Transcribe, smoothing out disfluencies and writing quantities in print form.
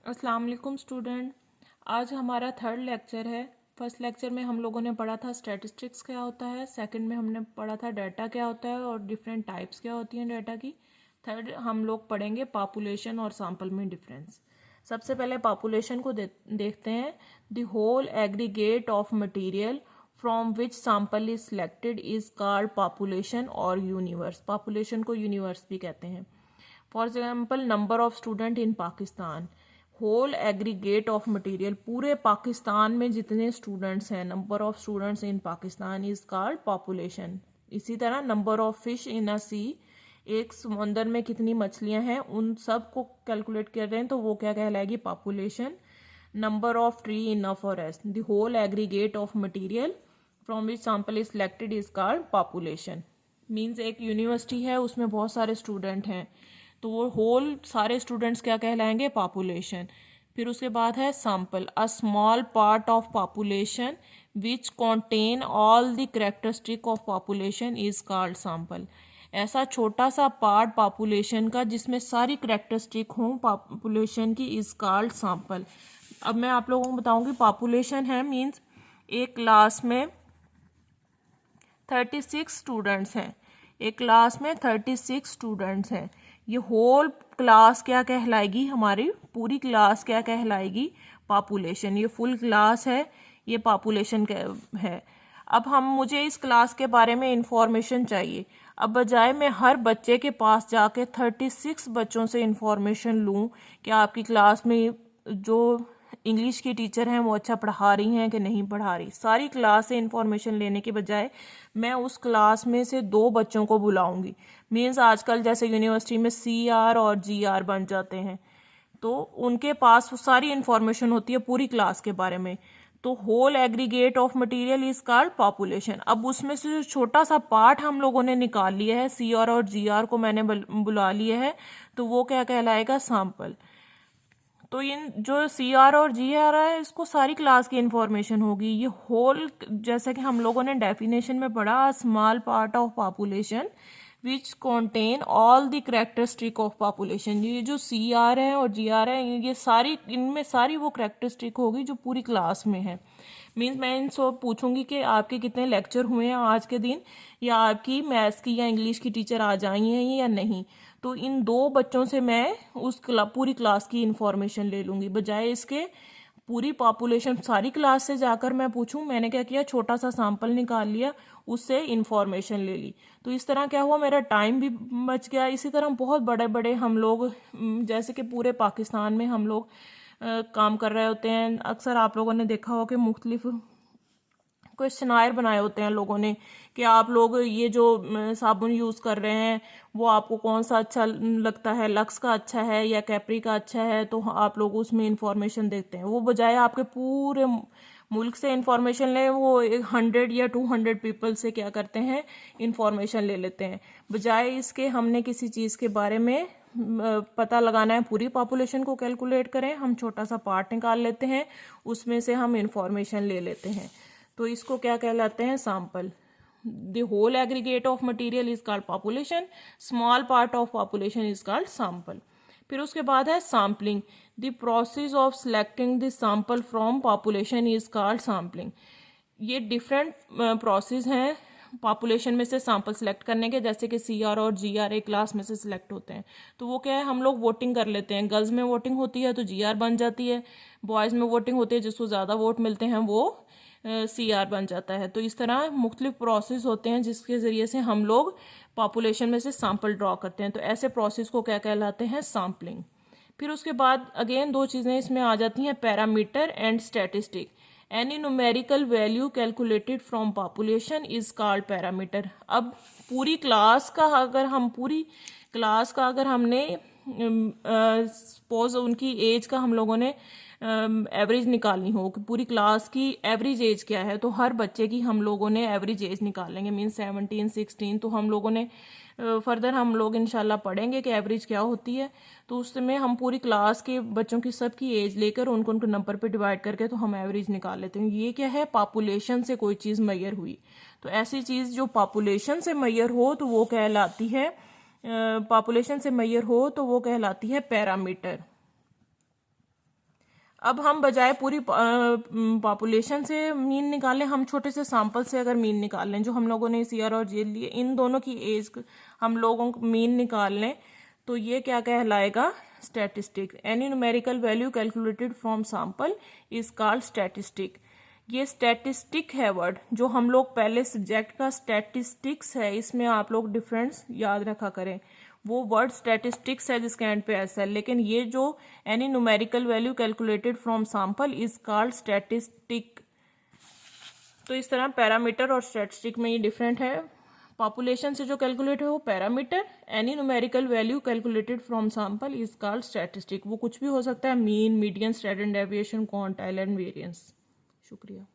अस्सलाम वालेकुम स्टूडेंट। आज हमारा थर्ड लेक्चर है। फर्स्ट लेक्चर में हम लोगों ने पढ़ा था स्टैटिस्टिक्स क्या होता है, सेकंड में हमने पढ़ा था डाटा क्या होता है और डिफरेंट टाइप्स क्या होती हैं डाटा की। थर्ड हम लोग पढ़ेंगे पॉपुलेशन और सैंपल में डिफरेंस। सबसे पहले पॉपुलेशन को देखते हैं। The whole aggregate of material from which sample is selected is called population और यूनिवर्स। पॉपुलेशन को यूनिवर्स भी कहते हैं। For example number of student in Pakistan, whole aggregate of material, पूरे पाकिस्तान में जितने स्टूडेंट्स हैं, number of students in Pakistan is called population. इसी तरह number of fish in a sea, एक समुंदर में कितनी मछलियां हैं उन सब को कैलकुलेट कर रहे हैं तो वो क्या कहलाएगी, population. Number of tree in a forest, the whole aggregate of material from which sample is selected is called population. Means एक यूनिवर्सिटी है, उसमें बहुत सारे स्टूडेंट हैं तो वो होल सारे स्टूडेंट्स क्या कहलाएंगे, पॉपुलेशन। फिर उसके बाद है sample, a small part of population which contain all the characteristic of population is called sample. ऐसा छोटा सा पार्ट पॉपुलेशन का जिसमें सारी करेक्टरिस्टिक हों पॉपुलेशन की इज कॉल्ड सैंपल। अब मैं आप लोगों को बताऊंगी पॉपुलेशन है मीन्स एक क्लास में 36 स्टूडेंट्स हैं, एक क्लास में 36 स्टूडेंट्स हैं। ये होल क्लास क्या कहलाएगी, हमारी पूरी क्लास क्या कहलाएगी, पॉपुलेशन। ये फुल क्लास है, ये पॉपुलेशन है। अब मुझे इस क्लास के बारे में इंफॉर्मेशन चाहिए। अब बजाय मैं हर बच्चे के पास जाके 36 बच्चों से इंफॉर्मेशन लूँ कि आपकी क्लास में जो इंग्लिश की टीचर हैं वो अच्छा पढ़ा रही हैं कि नहीं पढ़ा रही, सारी क्लास से इंफॉर्मेशन लेने के बजाय मैं उस क्लास में से 2 बच्चों को बुलाऊंगी। मीन्स आजकल जैसे यूनिवर्सिटी में CR और GR बन जाते हैं तो उनके पास वो सारी इंफॉर्मेशन होती है पूरी क्लास के बारे में। तो whole aggregate of material is called population. अब उसमें से जो छोटा सा पार्ट हम लोगों ने निकाल लिया है, CR और GR को मैंने बुला लिया है, तो वो क्या कहलाएगा, सैंपल। तो इन जो CR और GR है इसको सारी क्लास की इंफॉर्मेशन होगी। ये होल, जैसे कि हम लोगों ने डेफिनेशन में पढ़ा, small part of population which contain all the characteristic of population. ये जो CR है और GR है ये सारी, इनमें सारी वो करेक्टरिस्टिक होगी जो पूरी क्लास में है। मीन्स मैं इनसे पूछूंगी कि आपके कितने लेक्चर हुए हैं आज के दिन, या आपकी मैथ्स की या इंग्लिश की टीचर आ जाई हैं या नहीं। तो इन 2 बच्चों से मैं पूरी क्लास की इंफॉर्मेशन ले लूंगी, बजाय इसके पूरी पॉपुलेशन सारी क्लास से जाकर मैं पूछूं। मैंने क्या किया, छोटा सा सैंपल निकाल लिया, उससे इंफॉर्मेशन ले ली। तो इस तरह क्या हुआ, मेरा टाइम भी बच गया। इसी तरह बहुत बड़े बड़े हम लोग, जैसे कि पूरे पाकिस्तान में हम लोग काम कर रहे होते हैं। अक्सर आप लोगों ने देखा हो कि मुख्तलिफ क्वेश्चनायर बनाए होते हैं लोगों ने कि आप लोग ये जो साबुन यूज़ कर रहे हैं वो आपको कौन सा अच्छा लगता है, लक्स का अच्छा है या कैप्री का अच्छा है, तो आप लोग उसमें इंफॉर्मेशन देते हैं। वो बजाय आपके पूरे मुल्क से इंफॉर्मेशन लें, वो 100 या 200 पीपल से क्या करते हैं, इंफॉर्मेशन ले लेते हैं। बजाय इसके हमने किसी चीज़ के बारे में पता लगाना है, पूरी पॉपुलेशन को कैलकुलेट करें, हम छोटा सा पार्ट निकाल लेते हैं, उसमें से हम इंफॉर्मेशन ले लेते हैं। तो इसको क्या कहलाते हैं, sample. The whole aggregate of material is called population, small part of population is called sample. फिर उसके बाद है sampling, the process of selecting the sample from population is called sampling. ये डिफरेंट प्रोसेस हैं पॉपुलेशन में से sample select करने के, जैसे कि CR और GR एक क्लास में से सिलेक्ट होते हैं। तो वो क्या है, हम लोग वोटिंग कर लेते हैं, गर्ल्स में वोटिंग होती है तो GR बन जाती है, बॉयज़ में वोटिंग होती है जिसको ज़्यादा वोट मिलते हैं वो CR बन जाता है। तो इस तरह मुख्तलिफ प्रोसेस होते हैं जिसके ज़रिए से हम लोग पॉपुलेशन में से सैंपल ड्रॉ करते हैं। तो ऐसे प्रोसेस को क्या कहलाते हैं, सैम्पलिंग। फिर उसके बाद अगेन 2 चीज़ें इसमें आ जाती हैं, parameter and statistic. Any numerical value calculated from population is called parameter. अब पूरी क्लास का अगर हमने सपोज उनकी एज का हम लोगों ने एवरेज निकालनी हो कि पूरी क्लास की एवरेज एज क्या है, तो हर बच्चे की हम लोगों ने एवरेज एज निकालेंगे, मीन 17 16। तो हम लोगों ने फर्दर हम लोग इंशाल्लाह पढ़ेंगे कि एवरेज क्या होती है। तो उसमें हम पूरी क्लास के बच्चों की सबकी एज लेकर उनको उनको नंबर पे डिवाइड करके तो हम एवरेज निकाल लेते हैं। ये क्या है, पॉपुलेशन से कोई चीज़ मैयर हुई। तो ऐसी चीज़ जो पॉपुलेशन से मैयर हो तो वो कहलाती है, पॉपुलेशन से मैयर हो तो वो कहलाती है पैरामीटर। अब हम बजाय पूरी पॉपुलेशन से मीन निकालें, हम छोटे से सैंपल से अगर मीन निकाल लें, जो हम लोगों ने इस ईयर और जेल लिए, इन दोनों की एज हम लोगों को मीन निकाल लें, तो ये क्या कहलाएगा? Statistic. Any numerical value calculated from sample is called statistic. ये स्टैटिस्टिक है वर्ड, जो हम लोग पहले सब्जेक्ट का स्टैटिस्टिक्स है, इसमें आप लोग डिफरेंस याद रखा करें। वो वर्ड स्टैटिस्टिक्स है जिसके एंड पे एस है, लेकिन ये जो any numerical value calculated from sample is called statistic. तो इस तरह पैरामीटर और स्टैटिस्टिक में ये डिफरेंट है। पॉपुलेशन से जो कैलकुलेट है वो parameter, any numerical value calculated from sample is called statistic. वो कुछ भी हो सकता है, mean, median, standard deviation, quantile and variance. शुक्रिया।